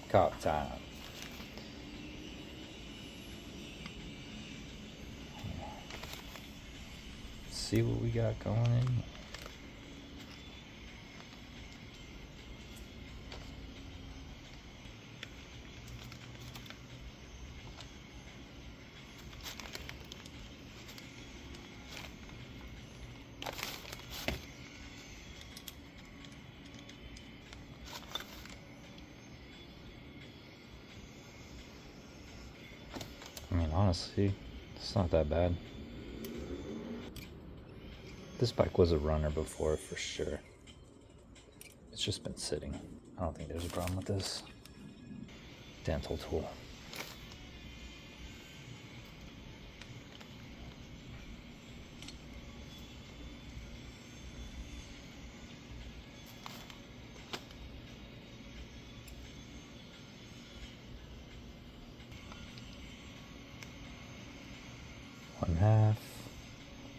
Cop time. Let's see what we got going in. I mean, honestly, it's not that bad. This bike was a runner before for sure. It's just been sitting. I don't think there's a problem with this. Dental tool. One half,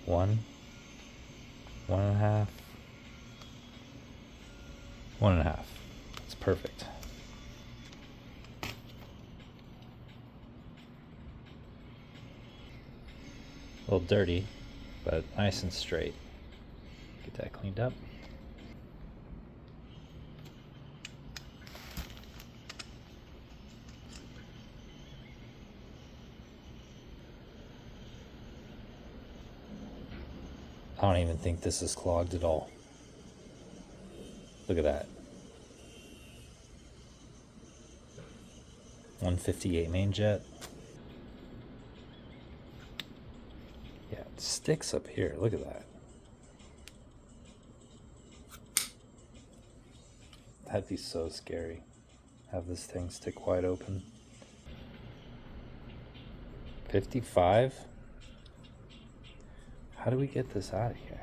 one and a half, 1.5. It's perfect. A little dirty, but nice and straight. Get that cleaned up. I don't even think this is clogged at all. Look at that. 158 main jet. Yeah, it sticks up here. Look at that. That'd be so scary. Have this thing stick wide open. 55? How do we get this out of here?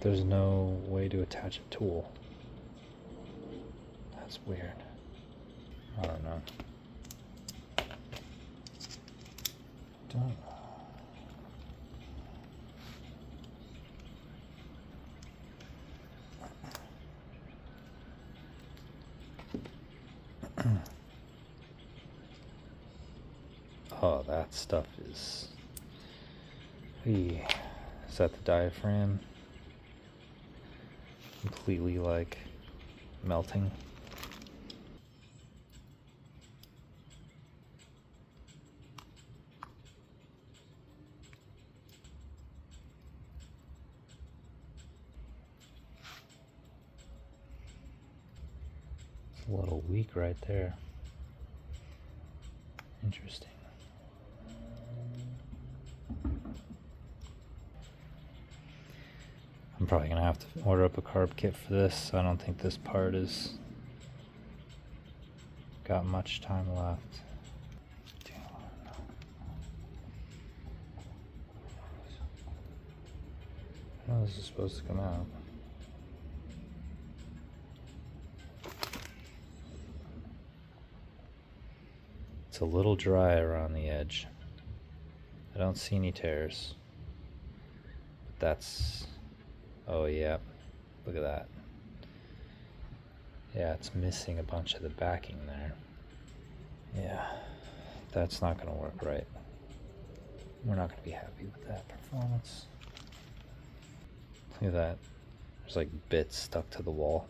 There's no way to attach a tool. That's weird. I don't know. Oh, that stuff is... Is that the diaphragm? Completely like melting. It's a little weak right there. Interesting. I'm probably gonna have to order up a carb kit for this. I don't think this part is got much time left. I know this is supposed to come out. It's a little dry around the edge. I don't see any tears. But that's... Oh yeah, look at that. Yeah, it's missing a bunch of the backing there. Yeah, that's not gonna work right. We're not gonna be happy with that performance. Look at that. There's like bits stuck to the wall.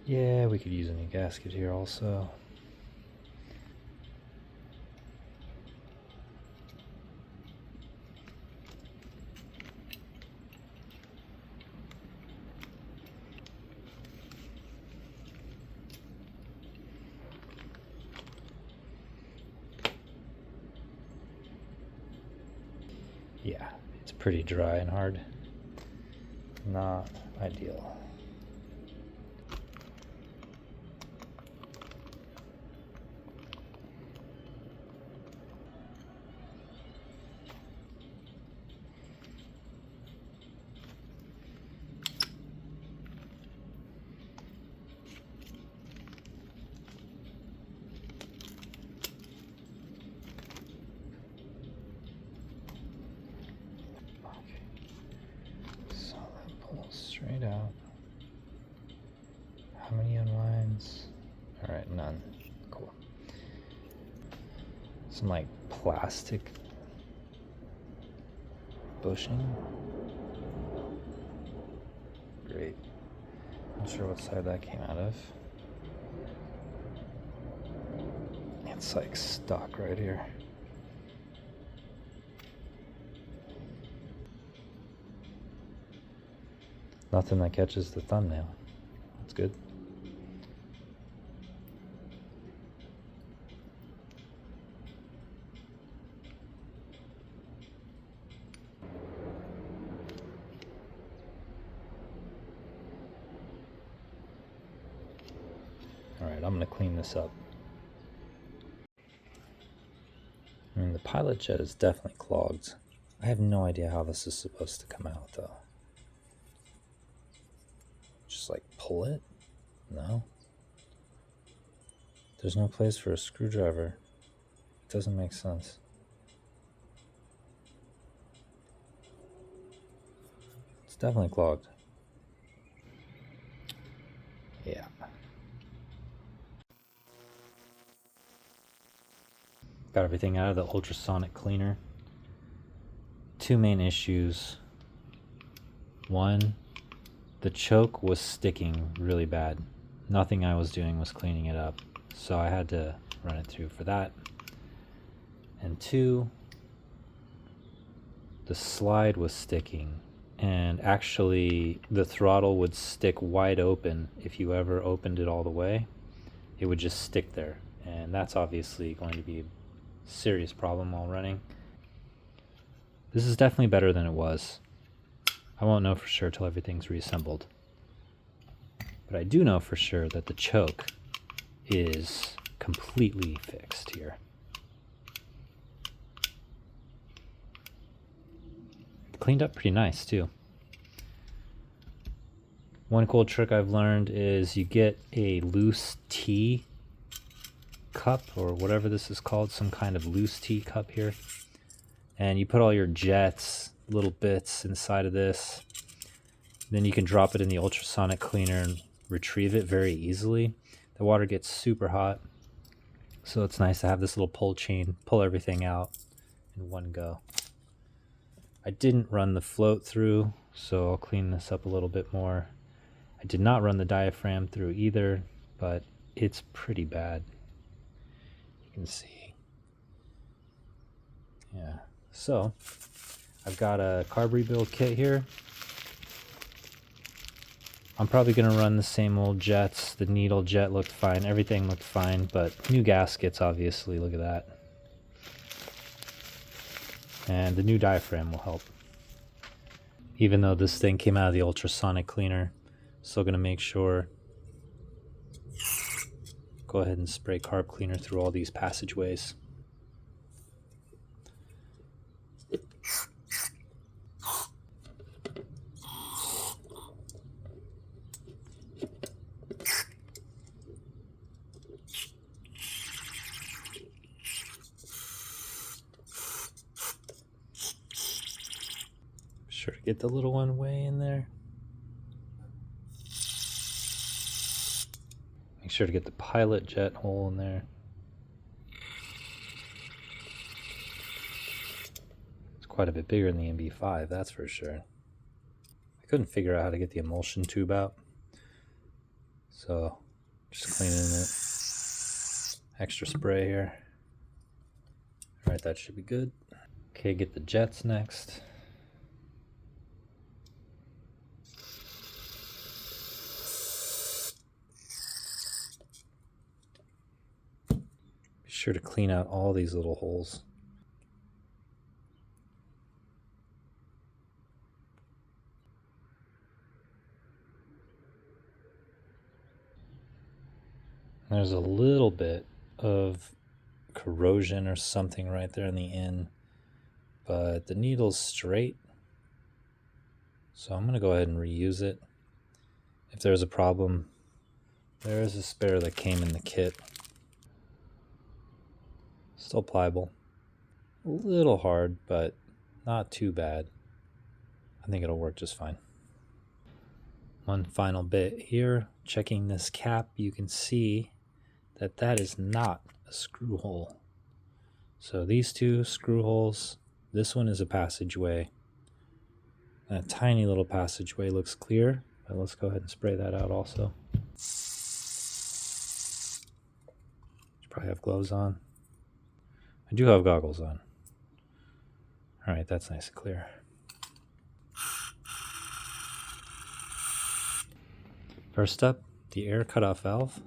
Yeah, we could use a new gasket here also. Yeah, it's pretty dry and hard. Not ideal. So that pulls straight out. How many unwinds? All right, none. Cool. Some like plastic bushing. Great. Not sure what side that came out of. It's like stuck right here. Nothing that catches the thumbnail. That's good. All right, I'm gonna clean this up. I mean, the pilot jet is definitely clogged. I have no idea how this is supposed to come out though. Just like pull it? No. There's no place for a screwdriver. It doesn't make sense. It's definitely clogged. Yeah. Got everything out of the ultrasonic cleaner. Two main issues. One, the choke was sticking really bad. Nothing I was doing was cleaning it up, so I had to run it through for that. And two, the slide was sticking, and actually the throttle would stick wide open. If you ever opened it all the way, it would just stick there, and that's obviously going to be a serious problem while running. This is definitely better than it was. I won't know for sure till everything's reassembled, but I do know for sure that the choke is completely fixed here. Cleaned up pretty nice too. One cool trick I've learned is you get a loose tea cup, or whatever this is called, some kind of loose tea cup here, and you put all your jets, little bits inside of this. Then you can drop it in the ultrasonic cleaner and retrieve it very easily. The water gets super hot, so it's nice to have this little pull chain, pull everything out in one go. I didn't run the float through, so I'll clean this up a little bit more. I did not run the diaphragm through either, but it's pretty bad. You can see. Yeah, so I've got a carb rebuild kit here. I'm probably going to run the same old jets. The needle jet looked fine. Everything looked fine, but new gaskets, obviously. Look at that. And the new diaphragm will help. Even though this thing came out of the ultrasonic cleaner, still going to make sure. Go ahead and spray carb cleaner through all these passageways. Sure to get the little one way in there. Make sure to get the pilot jet hole in there. It's quite a bit bigger than the MB5, that's for sure. I couldn't figure out how to get the emulsion tube out, so just cleaning it. Extra spray here. All right, that should be good. Okay, get the jets next. Be sure to clean out all these little holes. There's a little bit of corrosion or something right there in the end, but the needle's straight. So I'm going to go ahead and reuse it. If there's a problem, there is a spare that came in the kit. Still pliable. A little hard, but not too bad. I think it'll work just fine. One final bit here. Checking this cap, you can see that that is not a screw hole. So these two screw holes, this one is a passageway. That tiny little passageway looks clear, but let's go ahead and spray that out also. Should probably have gloves on. I do have goggles on. All right, that's nice and clear. First up, the air cutoff valve,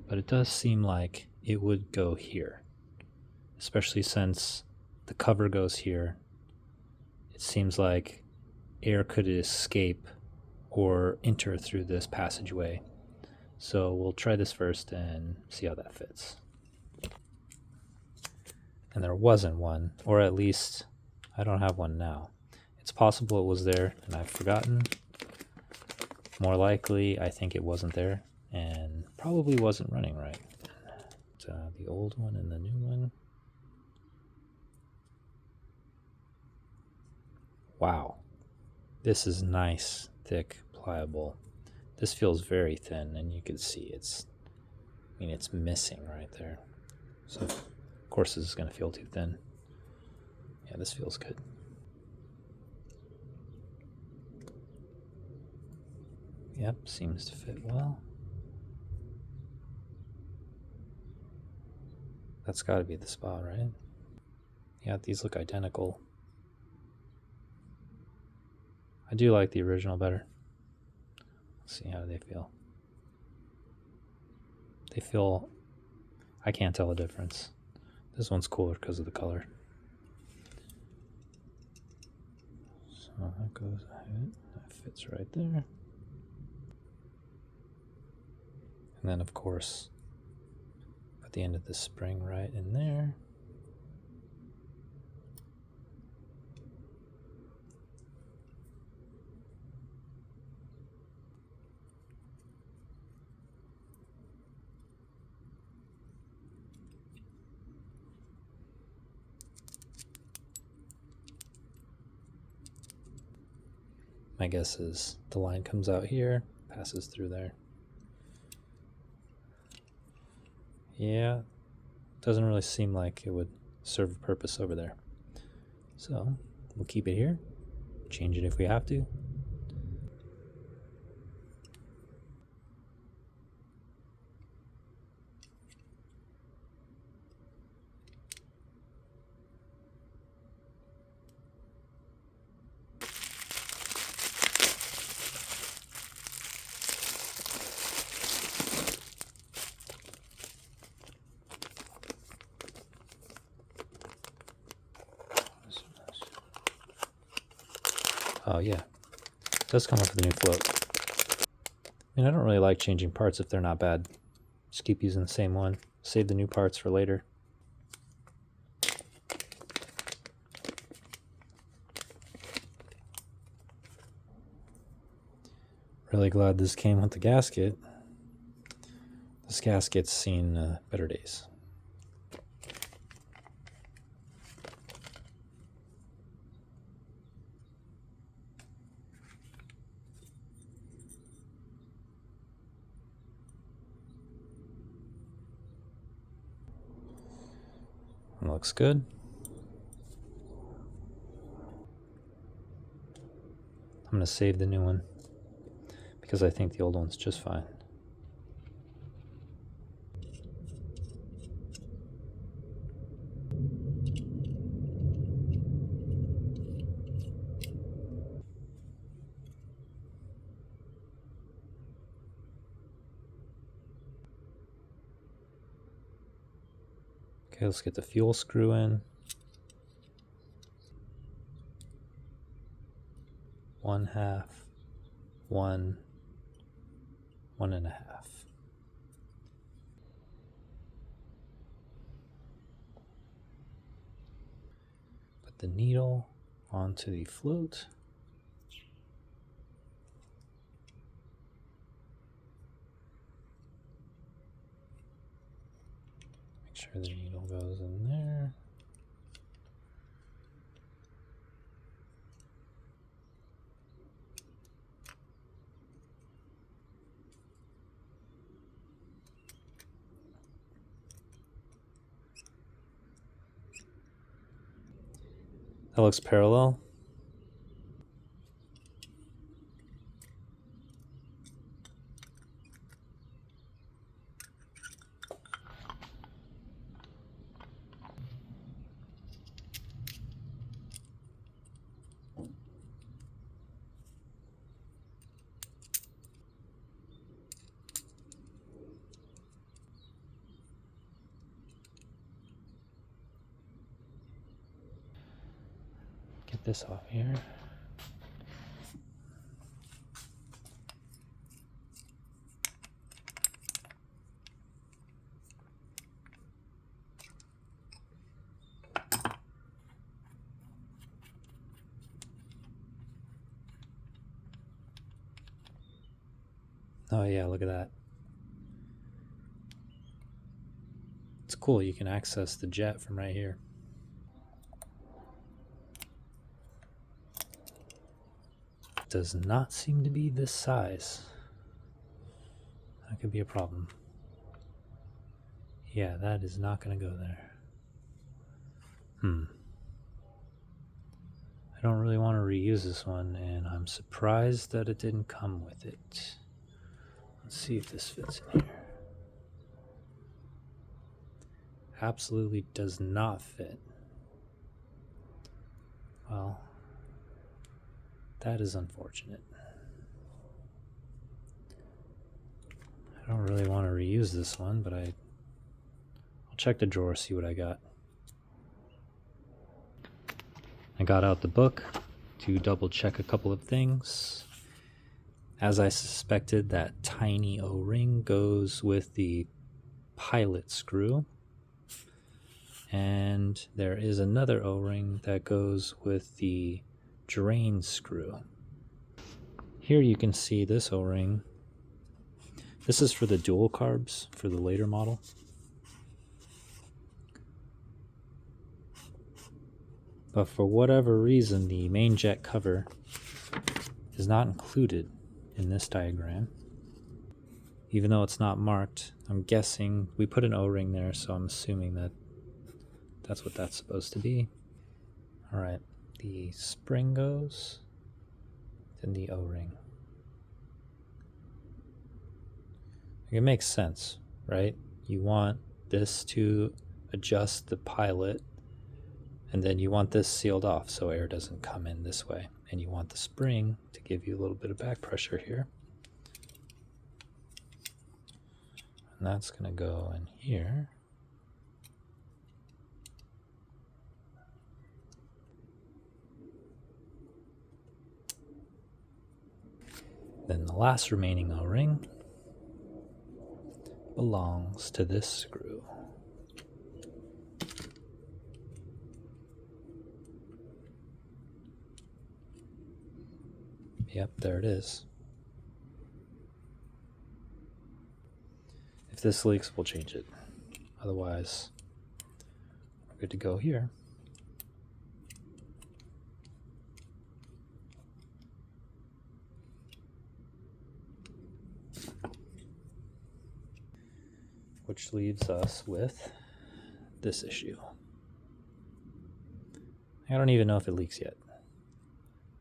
but it does seem like it would go here, especially since the cover goes here. It seems like air could escape or enter through this passageway. So we'll try this first and see how that fits. And there wasn't one, or at least I don't have one now. It's possible it was there and I've forgotten. More likely, I think it wasn't there and probably wasn't running right. The old one and the new one. Wow, this is nice, thick, pliable. This feels very thin, and you can see it's missing right there. So of course this is going to feel too thin. Yeah, this feels good. Yep, seems to fit well. That's got to be the spot, right? Yeah, these look identical. I do like the original better. Let's see how they feel. They feel, I can't tell a difference. This one's cooler because of the color. So that goes ahead, that fits right there. And then of course, at the end of the spring right in there. My guess is the line comes out here, passes through there. Yeah, doesn't really seem like it would serve a purpose over there. So we'll keep it here, change it if we have to. Oh yeah, it does come with a new float. I mean, I don't really like changing parts if they're not bad. Just keep using the same one. Save the new parts for later. Really glad this came with the gasket. This gasket's seen better days. Looks good. I'm going to save the new one because I think the old one's just fine. Okay, let's get the fuel screw in. 1/2, 1, 1 1/2. the needle onto the float. Make sure the needle goes in there. That looks parallel. Get this off here. Oh yeah, look at that. It's cool, you can access the jet from right here. Does not seem to be this size. That could be a problem. Yeah, that is not going to go there. I don't really want to reuse this one, and I'm surprised that it didn't come with it. Let's see if this fits in here. Absolutely does not fit. Well, that is unfortunate. I don't really want to reuse this one, but I'll check the drawer, see what I got. I got out the book to double check a couple of things. As I suspected, that tiny O-ring goes with the pilot screw. And there is another O-ring that goes with the drain screw. Here you can see this O-ring. This is for the dual carbs for the later model. But for whatever reason, the main jet cover is not included in this diagram. Even though it's not marked, I'm guessing we put an O-ring there, so I'm assuming that that's what that's supposed to be. All right, the spring goes, then the O-ring. It makes sense, right? You want this to adjust the pilot, and then you want this sealed off so air doesn't come in this way. And you want the spring to give you a little bit of back pressure here. And that's going to go in here. Then the last remaining O-ring belongs to this screw. Yep, there it is. If this leaks, we'll change it. Otherwise, we're good to go here. Which leaves us with this issue. I don't even know if it leaks yet.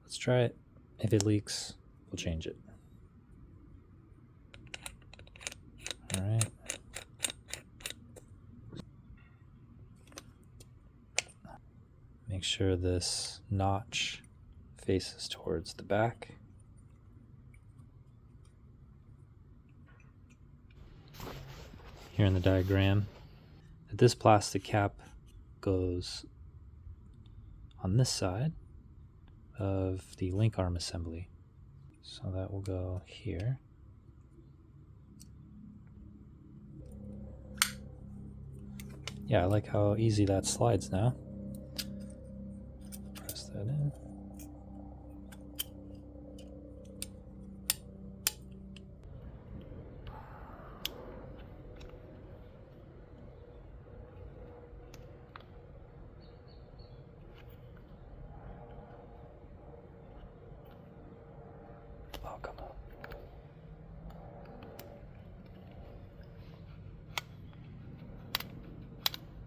Let's try it. If it leaks, we'll change it. All right. Make sure this notch faces towards the back. Here in the diagram, this plastic cap goes on this side of the link arm assembly. So that will go here. Yeah, I like how easy that slides now.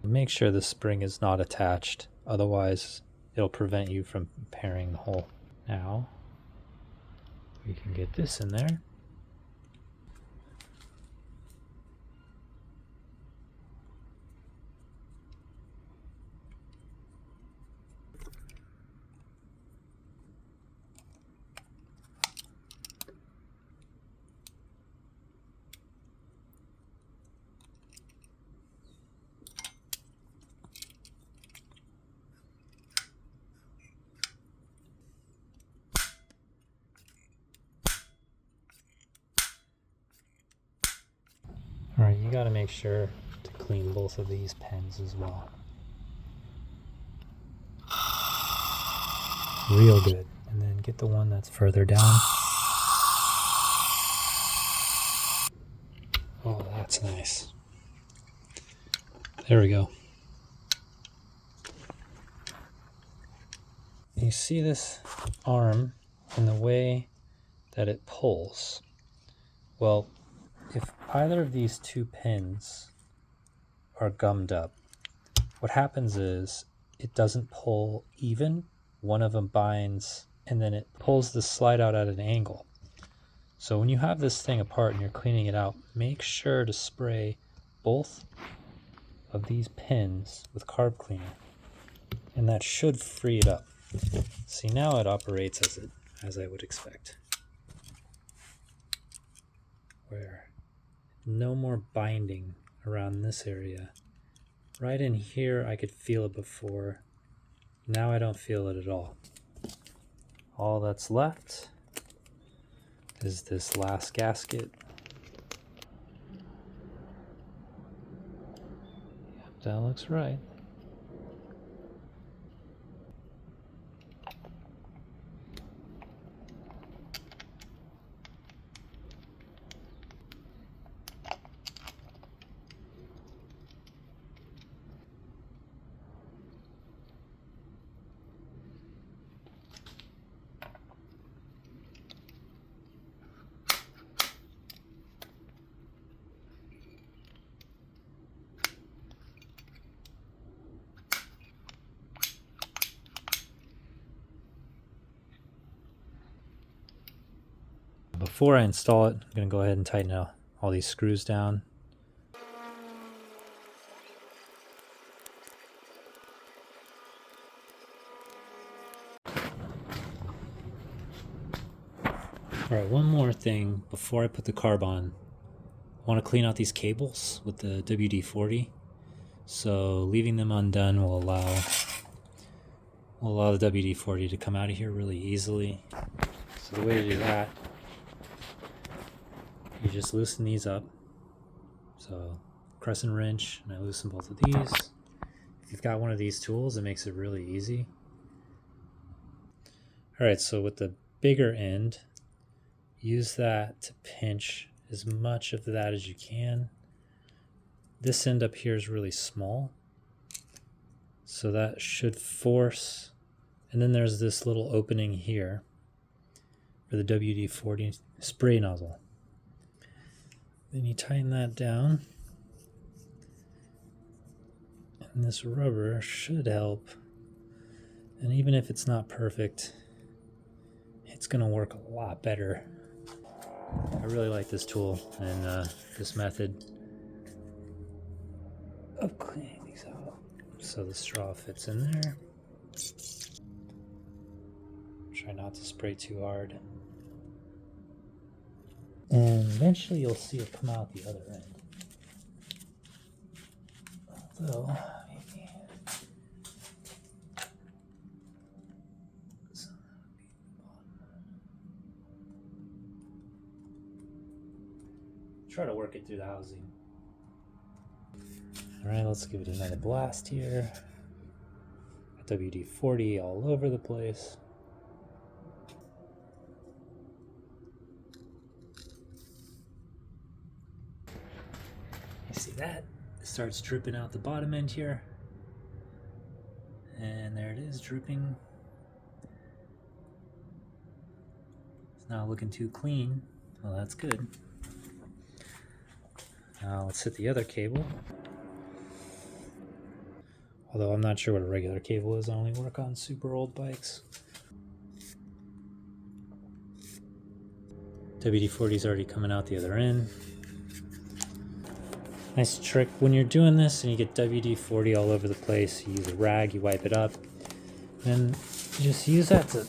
Make sure the spring is not attached, otherwise it'll prevent you from repairing the hole. Now we can get this in there. All right, you got to make sure to clean both of these pins as well. Real good. And then get the one that's further down. Oh, that's nice. There we go. You see this arm and the way that it pulls. Well, if either of these two pins are gummed up, what happens is it doesn't pull even. One of them binds and then it pulls the slide out at an angle. So when you have this thing apart and you're cleaning it out, make sure to spray both of these pins with carb cleaner, and that should free it up. See, now it operates as I would expect, where no more binding around this area. Right in here I could feel it before. Now I don't feel it at all. All that's left is this last gasket. Yep, that looks right. Before I install it, I'm going to go ahead and tighten all these screws down. Alright, one more thing before I put the carb on. I want to clean out these cables with the WD-40. So leaving them undone will allow the WD-40 to come out of here really easily. So the way to do that, you just loosen these up. So crescent wrench, and I loosen both of these. If you've got one of these tools, it makes it really easy. Alright, so with the bigger end, use that to pinch as much of that as you can. This end up here is really small, so that should force, and then there's this little opening here for the WD-40 spray nozzle. Then you tighten that down, and this rubber should help. And even if it's not perfect, it's going to work a lot better. I really like this tool and this method of cleaning these out. So the straw fits in there. Try not to spray too hard. And eventually you'll see it come out the other end. Although, maybe some of that would be at the bottom. Try to work it through the housing. Alright, let's give it another blast here. WD-40 all over the place. You see that? It starts dripping out the bottom end here. And there it is, dripping. It's not looking too clean. Well, that's good. Now let's hit the other cable. Although I'm not sure what a regular cable is. I only work on super old bikes. WD-40 is already coming out the other end. Nice trick when you're doing this and you get WD-40 all over the place, you use a rag, you wipe it up, and you just use that to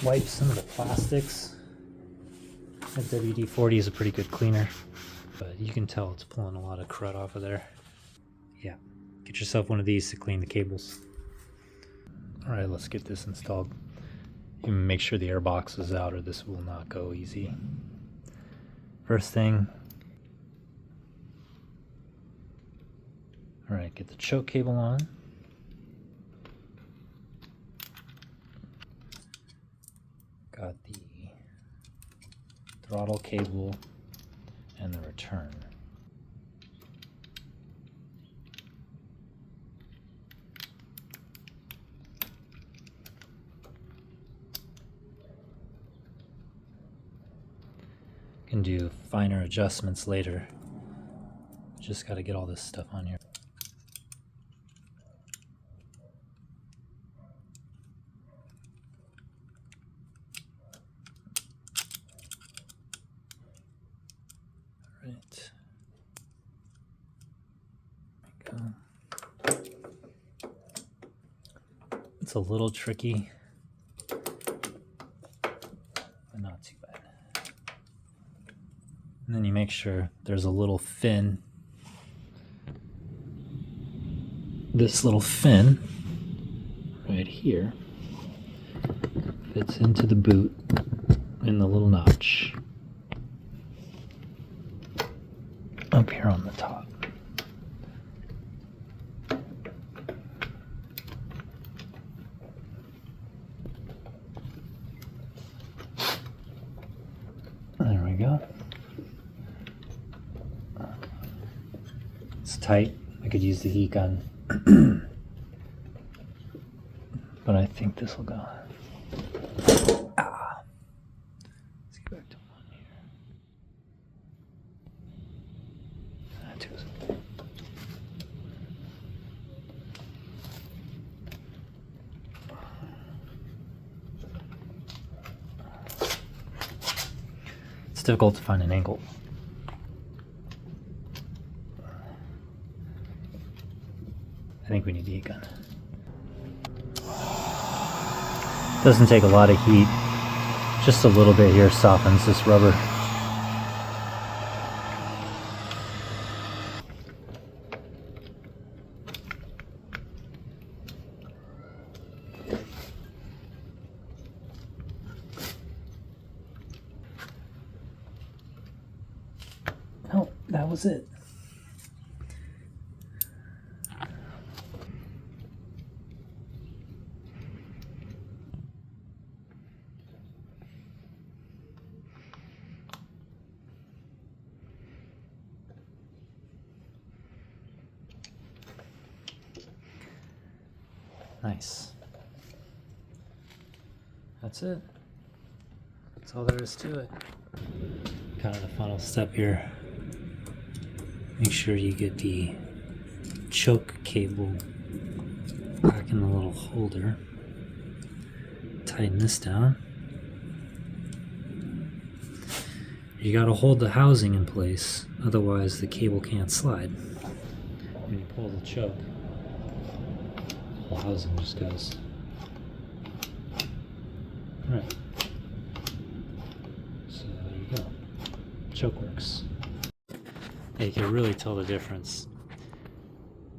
wipe some of the plastics. That WD-40 is a pretty good cleaner, but you can tell it's pulling a lot of crud off of there. Yeah, get yourself one of these to clean the cables. All right, let's get this installed. You make sure the air box is out or this will not go easy. First thing, all right, get the choke cable on. Got the throttle cable and the return. Can do finer adjustments later. Just got to get all this stuff on here. All right. There we go. It's a little tricky, but not too bad. And then you make sure there's a little fin. This little fin right here fits into the boot in the little notch up here on the top. There we go. It's tight. I could use the heat gun. But I think this will go. Ah. Let's get back to one here. That too. It's difficult to find an angle. I think we need the heat gun. Doesn't take a lot of heat. Just a little bit here softens this rubber. Oh, that was it. Nice. That's it. That's all there is to it. Kind of the final step here. Make sure you get the choke cable back in the little holder. Tighten this down. You gotta hold the housing in place, otherwise the cable can't slide. When you pull the choke, the housing just goes. Alright. So there you go. Choke works. Yeah, you can really tell the difference.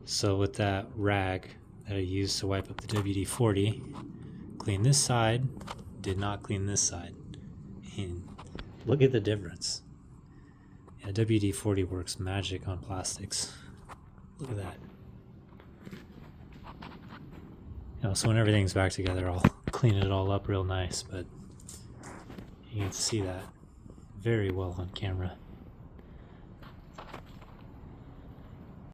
So with that rag that I used to wipe up the WD-40, clean this side, did not clean this side. And look at the difference. Yeah, WD-40 works magic on plastics. Look at that. You know, so when everything's back together, I'll clean it all up real nice, but you can see that very well on camera.